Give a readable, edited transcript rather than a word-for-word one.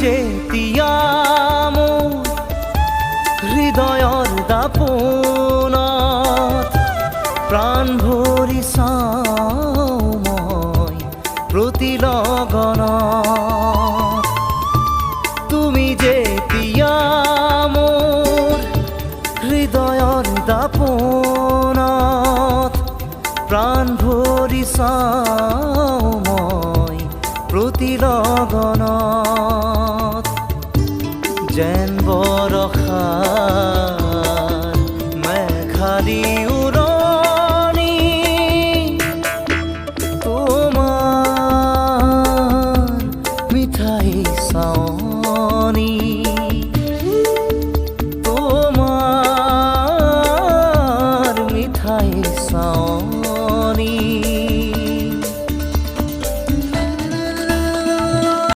যেতিয়া মোৰ হৃদয়ৰ দাপোনত প্ৰাণ ভৰি চাওঁ মই প্ৰতি লগনত তুমি যেতিয়া মোৰ হৃদয়ৰ দাপোনত প্ৰাণ ভৰি চাওঁ মই প্ৰতি লগনত যেন বৰষাৰ মেঘালী উৰণি তোমাৰ মিঠাই চাওঁ